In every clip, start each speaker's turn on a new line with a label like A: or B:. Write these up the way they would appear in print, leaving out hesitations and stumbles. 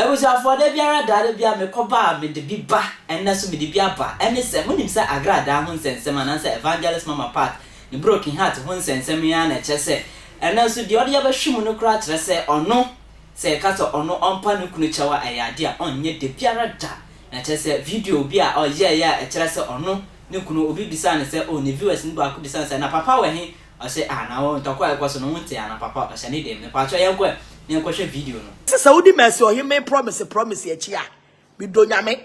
A: was for the biara dare bia me koba me de bi ba enne so me de bi aba enne se monim se Agradaa M0CKS man say evangelist mama part the broken heart M0CKS ya na che se enne so de ode ya ba hwim no kra kire se ono se ka so ono ompa no kunu chewa ayade a onye de biara da na che se video bi a oye ya e kire se ono ne kunu obi bisa ne se o ne viewers ni ba ko bisa se na papa we he o se na wo ntokwa ekwaso no wonte ya na papa o se ne dem ne pa cho ye ko ne ko hwe video no
B: Saudi mercy or him promise ya chia. We do nyame.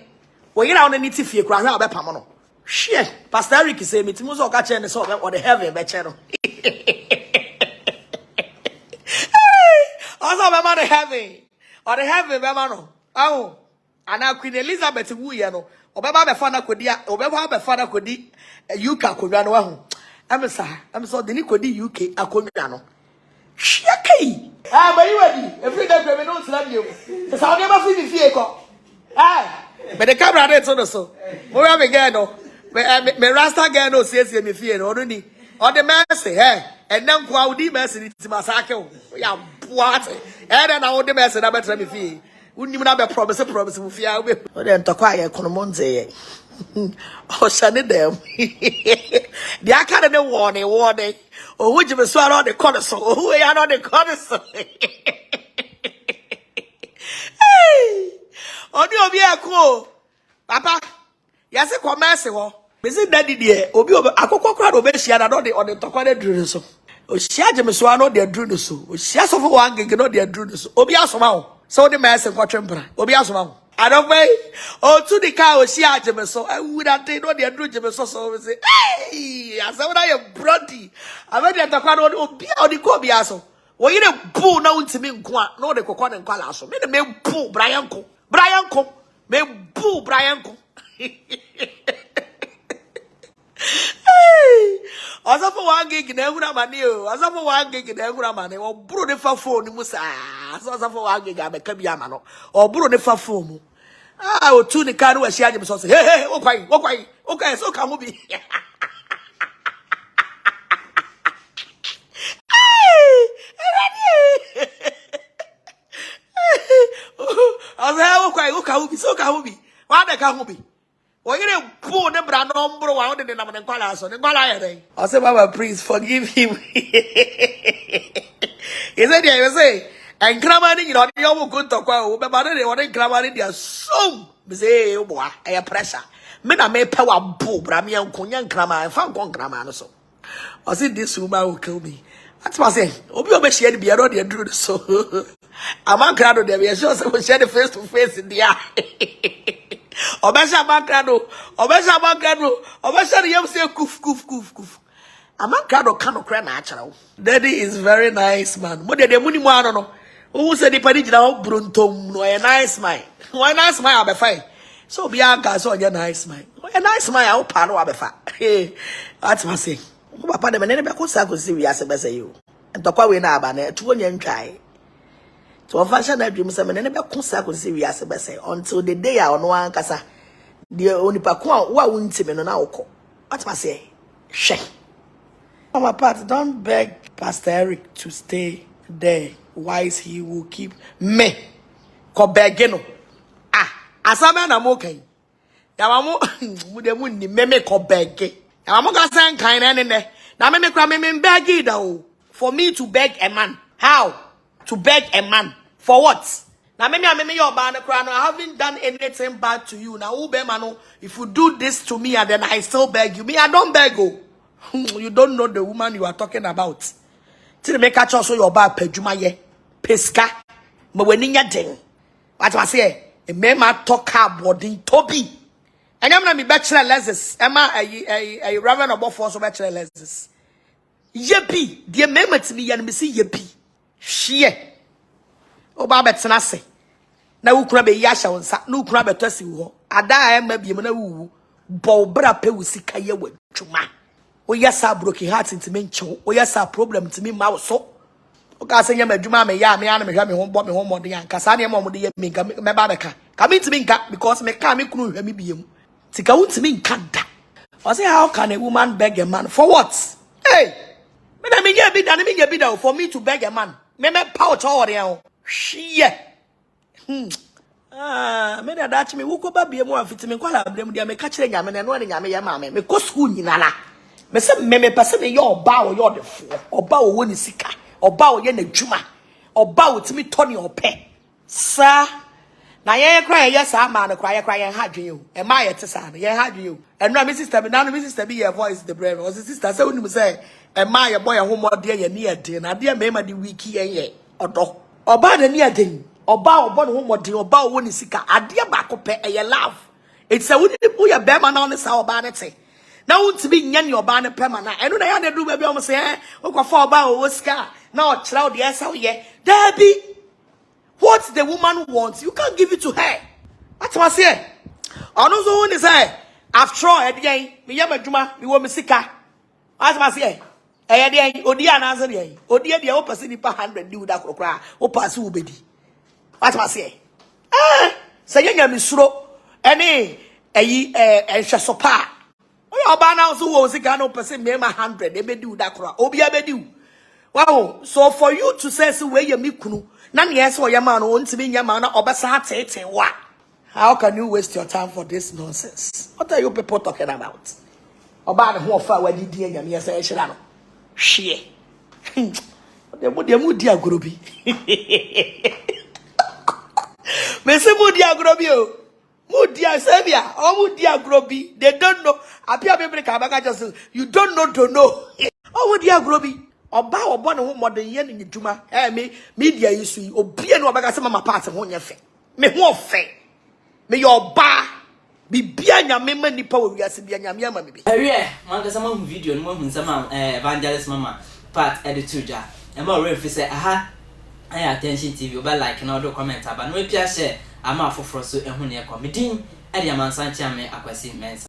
B: We get on any tifie kra hwa obepam no. Hwe. Pastor Eric say me timu so ka che ne so or the heaven be che no. Also be man the heaven. Or the heaven be man no. Awo. Ana Queen Elizabeth wu ye no. Obeba be fa na kodi obeba be fa na kodi UK akonwa no wa hu. Am so the ni kodi UK akonwa no. Hwe. Ah, but you ready? If you don't know, slam you. The sound never feel the fear. Ah, but the camera is on the so. Where am I going? Me Rasta girl no says me fear already. On the mercy, and then go out the mercy to massacre. Yeah, what? And then I want the mercy that better me fear. Wouldn't even have a promise with fear. But then to quiet, Conomonze. Oh, Sunny them. The Academy warning. Oh, would you be swallowed on the corner so? Oh, we are on the corner so. Hey! Oh, you be a cool. Papa, yes, a commerce. Visit daddy dear. Obi, a cocoa crowd of Bessia on the top of the drill so. Oh, she had me swallow their drill so. She has of one gig, no, their drill so. Obi, so the mass and quatrambra. Obi, I don't pay. Oh, to the car, she had me so. I would have taken all the dream so. Say, hey, I said, I am bloody. I read that the car would be on the Cobiaso. Well, you know, poo now to me, no, the cocoa and colasso. Made a man poo, Brian Co. Brian Co. Me poo, Brian Co. Hey, as of one gig in every money, as of one gig in every money, or brew the phone, Musa, as of one gig, I'm a cabiamano, or brew the phone. Ah, or two the car where she had him so say, hey, okay, so come be. I was so can be. Why the can be? Well, you know, poor the brand number one in the number of colors on the Malay. I said, Mama, please forgive him. He said, yeah, you say, and Cramani, you know, you good to go, but they want to Cramani, they are so busy, boy, I have pressure. Men are made power boo, Brammy and Kunyan Crama, and found one Crama so. I said, this woman will kill me. That's what I say. Obi she had be around the drew so. I'm a crowd of them, we are sure we share the face to face in the eye. Obesha bankado, Obesha bankado, Obesha yam say kuf. I'm a crowd of cano cry natural. Daddy is very nice man. What did the money man no? Who said the party now bruntom no a nice man. Why nice man I'll be fine. So Bianca so a nice man. A nice man I'll pano I'll be fine. Hey, that's what I say. Papa de menene be ko sa ko si wi ase be say yo ntokwa we na aba na to onye ntwai to fashion na dream say menene be ko sa ko si wi ase be say until the day a ono ankasa de onipa ko a wa wuntime no na wokọ what ma say she mama part don't beg Pastor Eric to stay there wise he will keep me ko beg no asama na mo kan ya mamu mu de mu ni meme ko beg. I'm not saying kind of now me cry me beg it for me to beg a man. How? To beg a man. For what? Now me your band cry. I haven't done anything bad to you. Now man, if you do this to me and then I still beg you. Me, I don't beg you. You don't know the woman you are talking about. Till me catch also your bad pejuma ye. Pesca. Me weninya ding. What I say? A man talk about Toby. And I'm not bachelor lessons. Emma, a reverend above for bachelor lessons. Yepi, dear member to me and me see yepi. She, oh, Babette Nase. Now, crab a yasha on sat no crab at Tessie. I die, maybe a man bow bra pay with Sikaya with Chuma. Oh, yes, I broke your heart into me. Oh, yes, I problem to me, mouse so. Okay, I say, you may do my yam, and me home, bought me home on the young Cassania, mom, the me, my babaka. Come into me, because me can't make crew, me be. Tika won't mean kanda. I say, how can a woman beg a man for what? Hey, I mean, you be done for me to beg a man. Me pouch all there. She, Me da dachi me wuko ba bia mu afiti me kwala abrem dia me ka kire nyame ne no ne nyame ye ma me ko school nyinala me se me pese me ye oba o ye odefo oba o woni sika oba o ye na dwuma oba o timi toni ope sa na ye kra ye sa ma no kra ye hadwen o e ma ye te sa no ye hadwen o eno me sister me na no me sister be your voice the brave o sister say unim say e ma ye boy ho mode ye ni ade na de me ma de wiki ye odo oba de ni ade oba obo no mode oba o woni sika ade ba ko pe ye love it's a woni bu ye be ma na no sa oba ne te na wonti bi nya ni oba ne pe ma na eno na ya na du ba bi o mo say o kwa fa oba o sika na o kira o de esa o ye dabi. What the woman wants, you can't give it to her. That's what I say. I know so when they say, after all, again, me yama juma, me wo me sika. That's what I say. Again, Odia na answer again. Odia dia opa si nipa 100 di uda krokra. Opa si ubedi. That's what I say. Say yanya misro. Any enhwesopa. Oya oba na so wo sika na opa si me ma 100 e be di uda krokra. Obi abedi. Wow, so for you to say so where you me kunu. None yes or your man won't be your man or Basate. What? How can you waste your time for this nonsense? What are you people talking about? About who far where did you and yes, I shall share. The Mudia Groby. Mr. Mudia Grobio. Mudia Sabia or Mudia Groby. They don't know. Appear America, just you don't know to know. Oh, Mudia Groby. Oba obo ne ho modern ye ne djuma me media yisu yi obie ne obaga se mama part ho nye fe me ho ofe me ye oba bibia nyame ma nipa wo wiase bia nyame ama me bi awie man ka sama hu video no mo hu nsama evangelist mama part editor e ma re fi se aha ay attention tv oba like na do comment aba no pia share ama afoforo so ehun ne e komedin e dia mansan chia me akwasi mensa